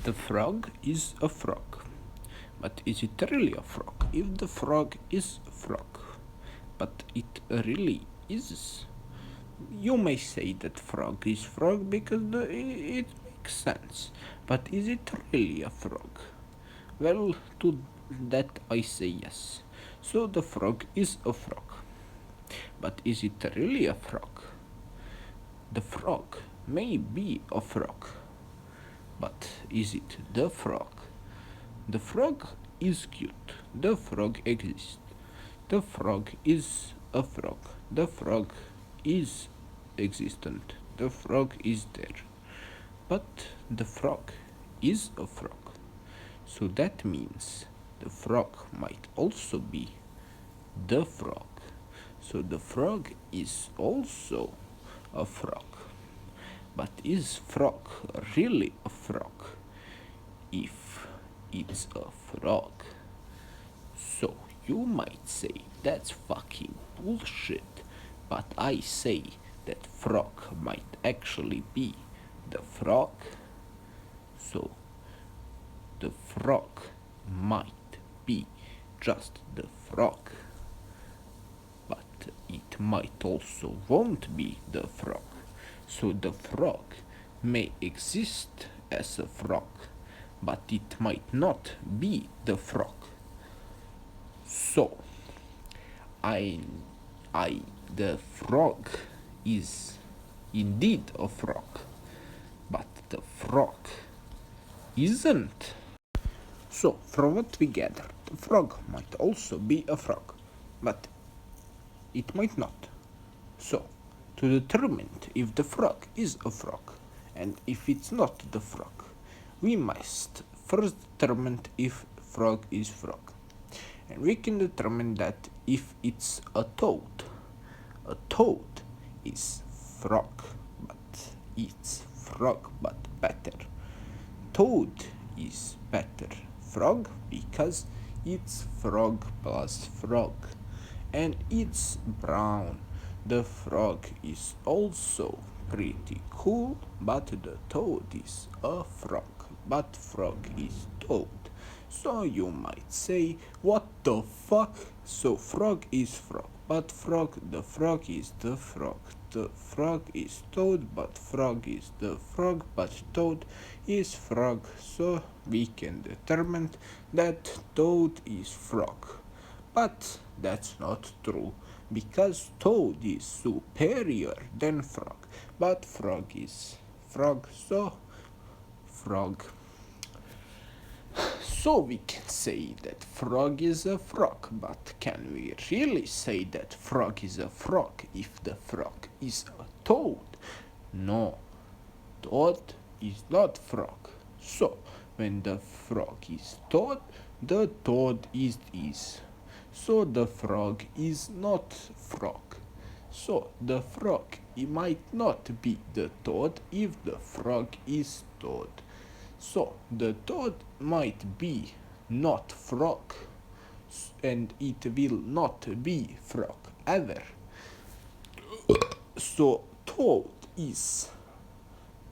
The frog is a frog. But is it really a frog? If the frog is a frog, but it really is. You may say that frog is frog because it makes sense. But is it really a frog? Well, to that I say yes. So the frog is a frog. But is it really a frog? The frog may be a frog. But is it the frog? The frog is cute. The frog exists. The frog is a frog. The frog is existent. The frog is there. But the frog is a frog. So that means the frog might also be the frog. So the frog is also a frog. But is frog really a frog? If it's a frog. So you might say that's fucking bullshit, but I say that frog might actually be the frog. So the frog might be just the frog, but it might also won't be the frog. So the frog may exist as a frog, but it might not be the frog. So the frog is indeed a frog, but the frog isn't. So, from what we gather, the frog might also be a frog, but it might not. So, to determine if the frog is a frog and if it's not the frog, we must first determine if frog is frog. And we can determine that if it's a toad. A toad is frog, but it's frog but better. Toad is better frog because it's frog plus frog, and it's brown. The frog is also pretty cool, but the toad is a frog, but frog is toad. So you might say, what the fuck? So frog is frog, but the frog is the frog. The frog is toad, but frog is the frog, but toad is frog. So we can determine that toad is frog. But that's not true, because toad is superior than frog, but frog is frog, so frog. So we can say that frog is a frog, but can we really say that frog is a frog if the frog is a toad? No, toad is not frog. So when the frog is toad, the toad is. So the frog is not frog. So the frog might not be the toad if the frog is toad. So the toad might be not frog, and it will not be frog ever. So toad is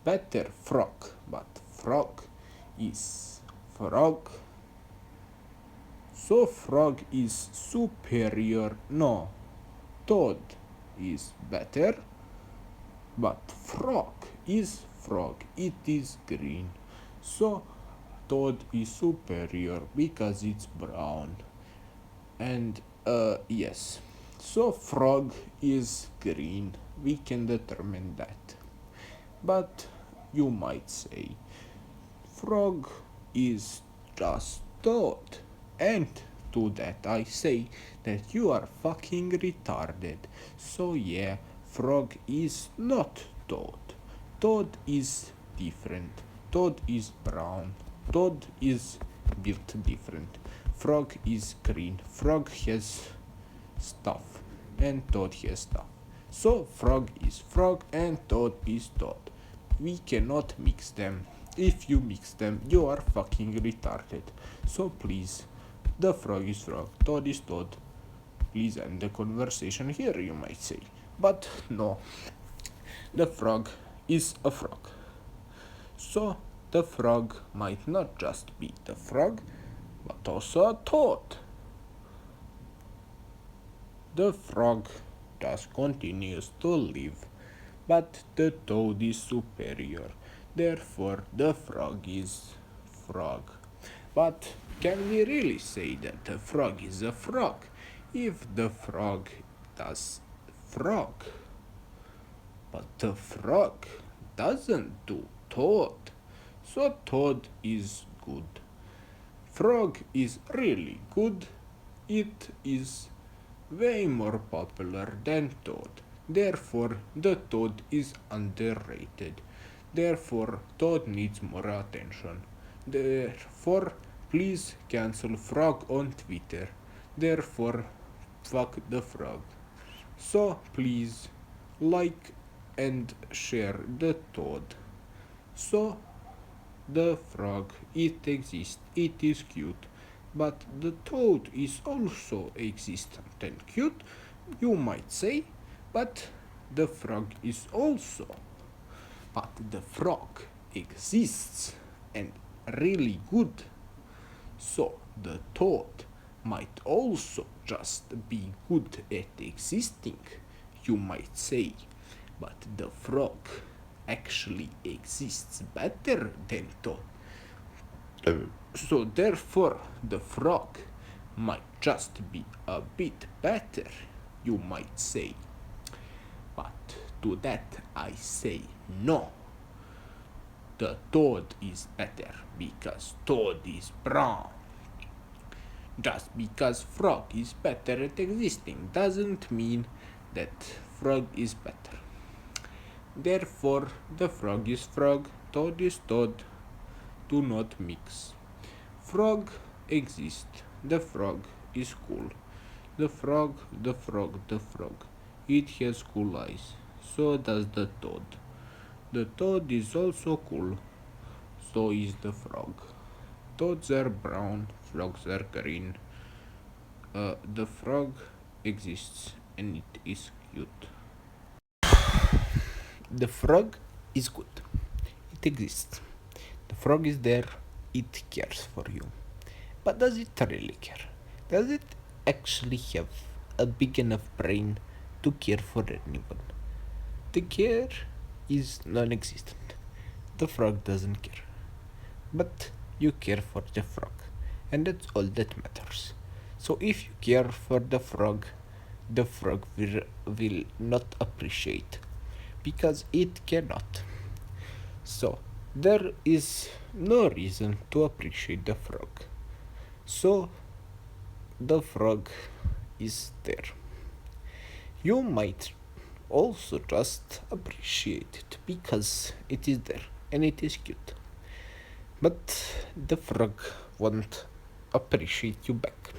better frog, but frog is frog. So frog is superior. No, toad is better, but frog is frog. It is green. So toad is superior because it's brown. And yes, so frog is green. We can determine that. But you might say frog is just toad. And to that I say that you are fucking retarded. So yeah, frog is not toad. Toad is different. Toad is brown. Toad is built different. Frog is green. Frog has stuff and toad has stuff. So frog is frog and toad is toad. We cannot mix them. If you mix them, you are fucking retarded. So please, the frog is frog, toad is toad. Please end the conversation here, you might say. But no, the frog is a frog. So The frog might not just be the frog, but also a toad. The frog thus continues to live, but the toad is superior. Therefore, the frog is frog. But can we really say that the frog is a frog if the frog does frog? But the frog doesn't do toad, so toad is good. Frog is really good. It is way more popular than toad. Therefore, the toad is underrated. Therefore, toad needs more attention. Therefore, please cancel frog on Twitter. Therefore, fuck the frog. So please like and share the toad. So the frog, it exists, it is cute, but the toad is also existent and cute, you might say, but the frog is also. But the frog exists and really good. So the toad might also just be good at existing, you might say, but the frog actually exists better than toad. So therefore the frog might just be a bit better, you might say. But to that I say no. The toad is better because toad is brown. Just because frog is better at existing doesn't mean that frog is better. Therefore, the frog is frog, toad is toad. Do not mix. Frog exists. The frog is cool. The frog, the frog, the frog. It has cool eyes. So does the toad. The toad is also cool. So is the frog. Toads are brown, frogs are green. The frog exists and it is cute. The frog is good. It exists. The frog is there. It cares for you. But does it really care? Does it actually have a big enough brain to care for anyone? The care is non existent. The frog doesn't care. But you care for the frog, and that's all that matters. So if you care for the frog will not appreciate because it cannot. So there is no reason to appreciate the frog. So the frog is there. You might also just appreciate it because it is there and it is cute. But the frog won't appreciate you back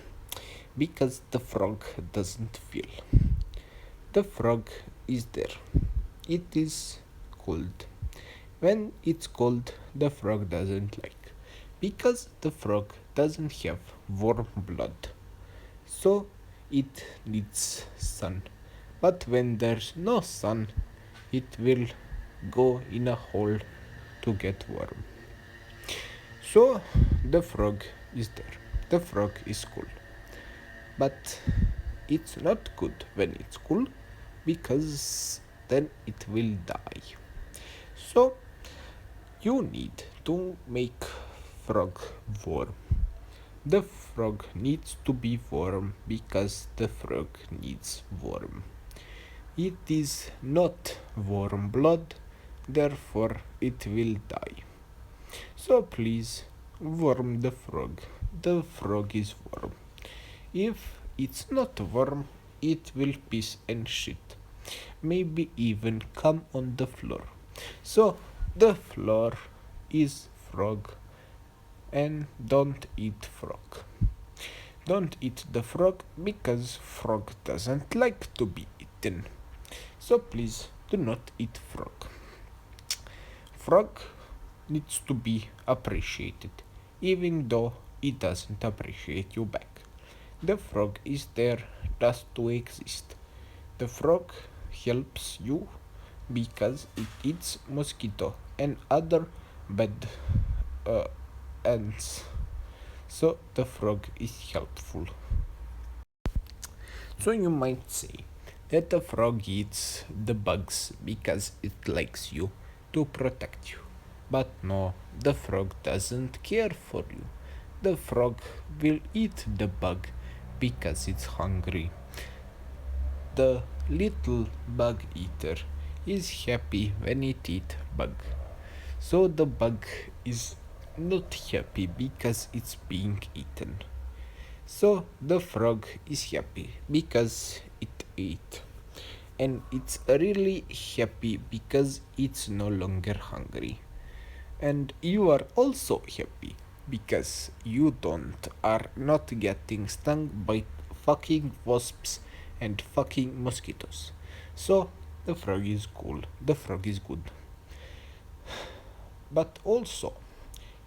because the frog doesn't feel. The frog is there. It is cold. When it's cold, the frog doesn't like because the frog doesn't have warm blood. So it needs sun. But when there's no sun, it will go in a hole to get warm. So the frog is there. The frog is cool. But it's not good when it's cool because then it will die. So you need to make frog warm. The frog needs to be warm because the frog needs warm. It is not warm blood, therefore it will die. So please warm the frog. The frog is warm. If it's not warm, it will piss and shit. Maybe even come on the floor. So the floor is frog. And don't eat frog. Don't eat the frog because frog doesn't like to be eaten. So please do not eat frog. Frog needs to be appreciated, even though it doesn't appreciate you back. The frog is there just to exist. The frog helps you because it eats mosquito and other bad ants. So the frog is helpful. So you might say that the frog eats the bugs because it likes you to protect you. But no, the frog doesn't care for you. The frog will eat the bug because it's hungry. The little bug eater is happy when it eats bug. So the bug is not happy because it's being eaten. So the frog is happy because it ate. And it's really happy because it's no longer hungry. And you are also happy because you don't are not getting stung by fucking wasps and fucking mosquitoes. So the frog is cool. The frog is good. But also,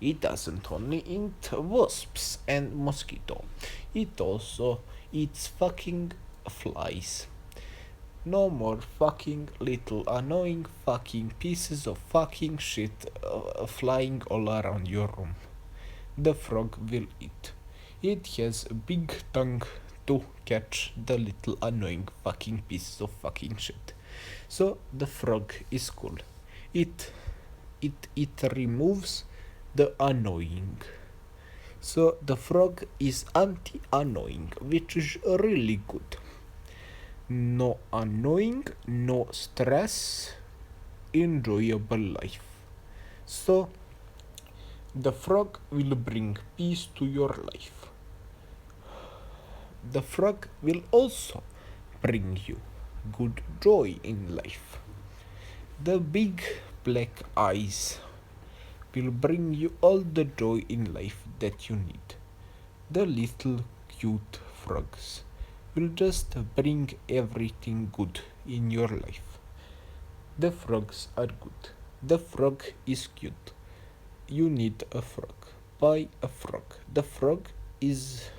it doesn't only eat wasps and mosquito. It also eats fucking flies. No more fucking little annoying fucking pieces of fucking shit flying all around your room. The frog will eat. It has a big tongue to catch the little annoying fucking pieces of fucking shit. So the frog is cool. It removes the annoying. So the frog is anti-annoying, which is really good. No annoying, no stress, enjoyable life. So the frog will bring peace to your life. The frog will also bring you good joy in life. The big black eyes will bring you all the joy in life that you need. The little cute frogs will just bring everything good in your life. The frogs are good. The frog is cute. You need a frog. Buy a frog. The frog is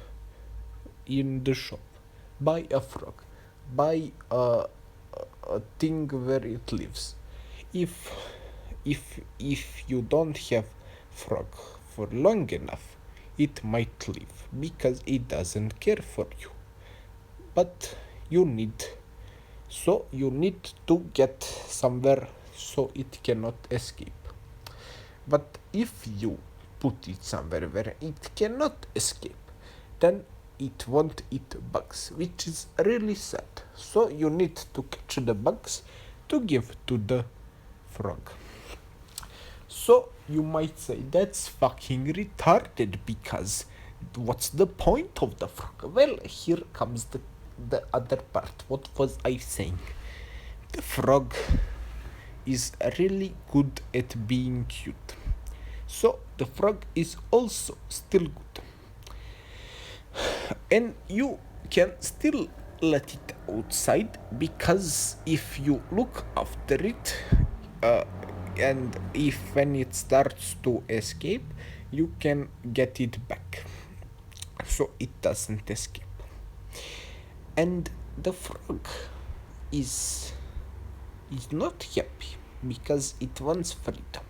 in the shop. Buy a frog. Buy a thing where it lives. If you don't have frog for long enough, it might live because it doesn't care for you. But you need to get somewhere so it cannot escape. But if you put it somewhere where it cannot escape, then it won't eat bugs, which is really sad. So you need to catch the bugs to give to the frog. So you might say that's fucking retarded because what's the point of the frog? Well, here comes the other part. What was I saying? The frog is really good at being cute. So the frog is also still good. And you can still let it outside because if you look after it, and if when it starts to escape, you can get it back so it doesn't escape. And the frog is not happy because it wants freedom,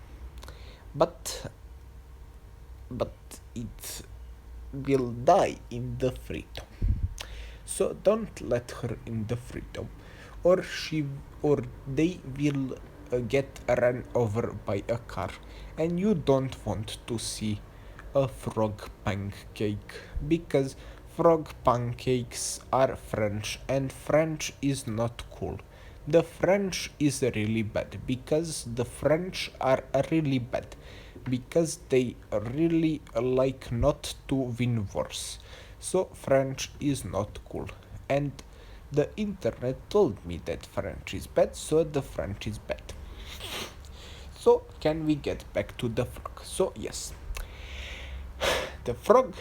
but it will die in the freedom. So don't let her in the freedom, or they will get run over by a car, and you don't want to see a frog pancake because frog pancakes are French and French is not cool. The French is really bad because the French are really bad because they really like not to win wars. So French is not cool. And the internet told me that French is bad, so the French is bad. So can we get back to the frog? So yes, the frog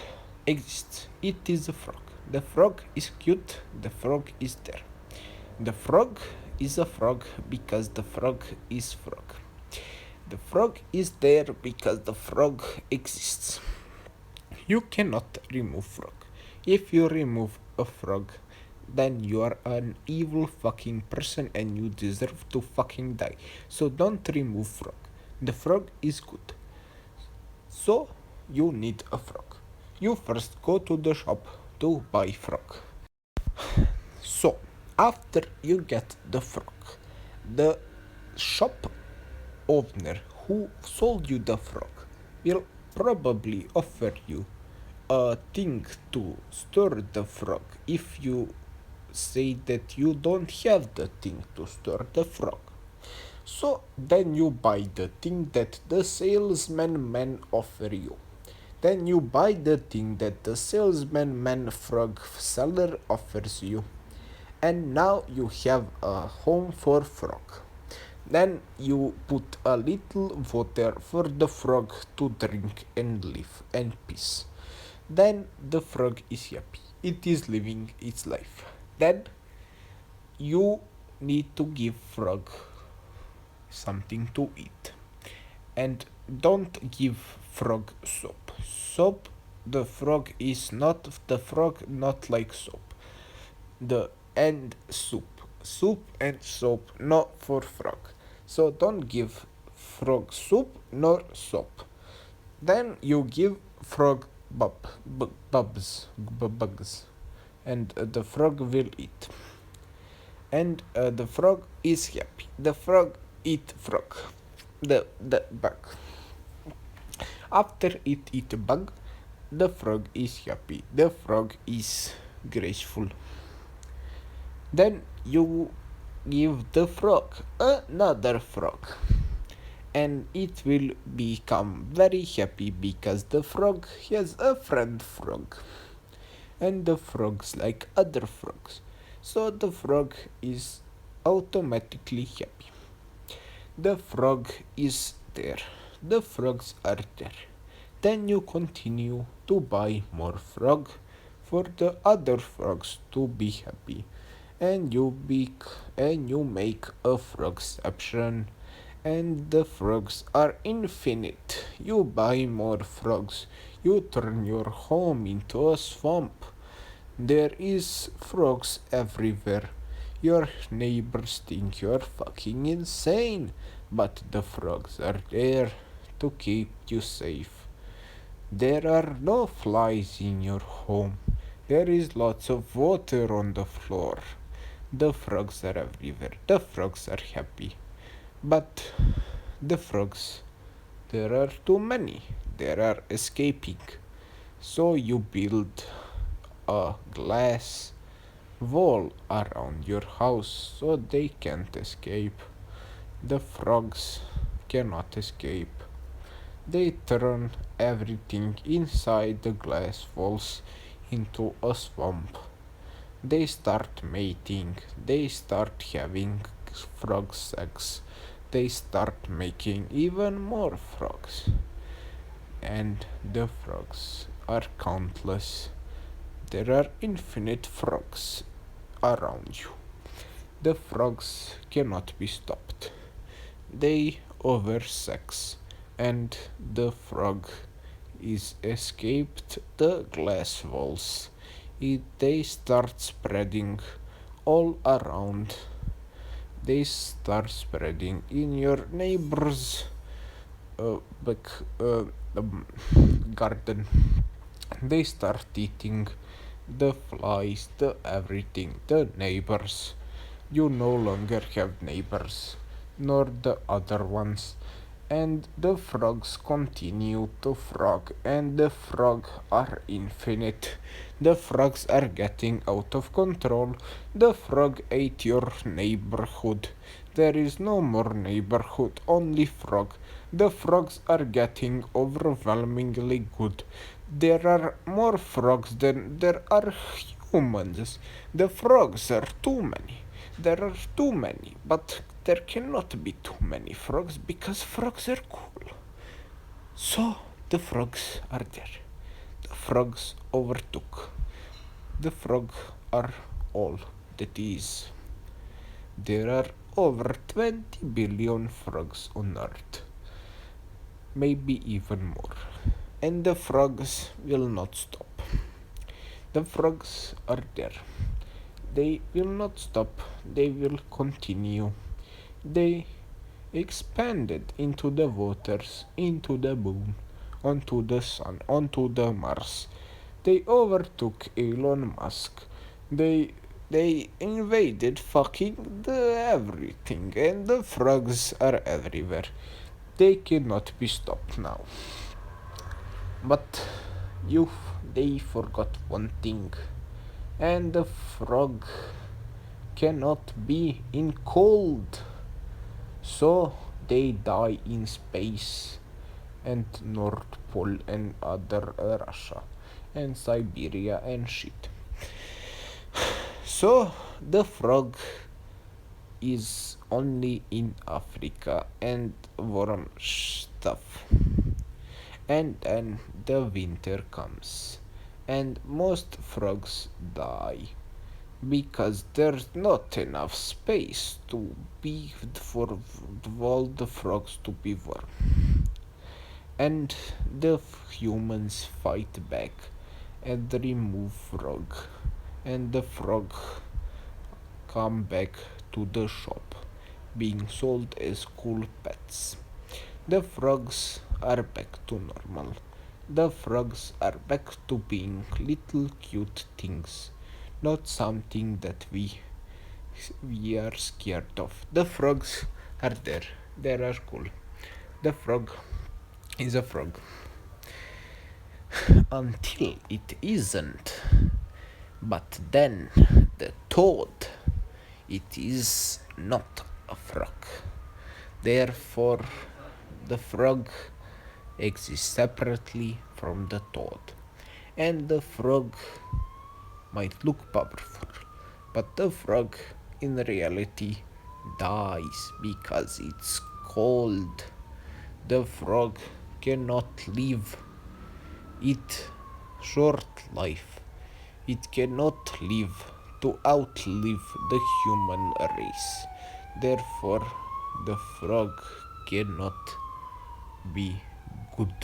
exists. It is a frog. The frog is cute. The frog is there. The frog is a frog because the frog is frog. The frog is there because the frog exists. You cannot remove frog. If you remove a frog, then you are an evil fucking person and you deserve to fucking die. So don't remove frog. The frog is good. So you need a frog. You first go to the shop to buy frog. So after you get the frog, the shop owner who sold you the frog will probably offer you a thing to store the frog if you say that you don't have the thing to store the frog. So then you buy the thing that the salesman offer you. Then you buy the thing that the salesman frog seller offers you. And now you have a home for frog. Then you put a little water for the frog to drink and live in peace. Then the frog is happy. It is living its life. Then you need to give frog something to eat. And don't give frog soap. Soap, the frog is not the frog, not like soap. The and soup. Soup and soap, not for frog. So don't give frog soup nor soap. Then you give frog bugs, and the frog will eat. And the frog is happy. The frog eat frog. The bug. After it eat bug, the frog is happy. The frog is graceful. Then you give the frog another frog, and it will become very happy because the frog has a friend frog, and the frogs like other frogs, so the frog is automatically happy. The frog is there. The frogs are there. Then you continue to buy more frog for the other frogs to be happy. And you make a frogception, and the frogs are infinite. You buy more frogs. You turn your home into a swamp. There is frogs everywhere. Your neighbors think you're fucking insane, but the frogs are there to keep you safe. There are no flies in your home. There is lots of water on the floor. The frogs are everywhere. The frogs are happy. But the frogs, there are too many. They are escaping. So you build a glass wall around your house so they can't escape. The frogs cannot escape. They turn everything inside the glass walls into a swamp. They start mating. They start having frog sex. They start making even more frogs. And the frogs are countless. There are infinite frogs around you. The frogs cannot be stopped. They oversex, and the frog is escaped the glass walls. They start spreading all around. They start spreading in your neighbor's back garden. They start eating the flies, the everything, the neighbors. You no longer have neighbors, nor the other ones. And the frogs continue to frog, and the frog are infinite. The frogs are getting out of control. The frog ate your neighborhood. There is no more neighborhood, only frog. The frogs are getting overwhelmingly good. There are more frogs than there are humans. The frogs are too many. There are too many, but there cannot be too many frogs because frogs are cool. So the frogs are there. The frogs overtook. The frogs are all that is. There are over 20 billion frogs on Earth. Maybe even more. And the frogs will not stop. The frogs are there. They will not stop. They will continue. They expanded into the waters, into the moon, onto the sun, onto the Mars. They overtook Elon Musk. They invaded fucking the everything, and the frogs are everywhere. They cannot be stopped now. But you, they forgot one thing, and the frog cannot be in cold, so they die in space and North Pole and other Russia and Siberia and shit. So the frog is only in Africa and warm stuff. And then the winter comes and most frogs die because there's not enough space to be for all the frogs to be warm. And the humans fight back and remove frog, and the frog come back to the shop being sold as cool pets. The frogs are back to normal. The frogs are back to being little cute things, not something that we are scared of. The frogs are there. They are cool. The frog is a frog until it isn't. But then the toad, it is not a frog. Therefore, the frog exists separately from the toad. And the frog might look powerful, but the frog in reality dies because it's cold. The frog cannot live it short life. It cannot live to outlive the human race. Therefore, the frog cannot be good.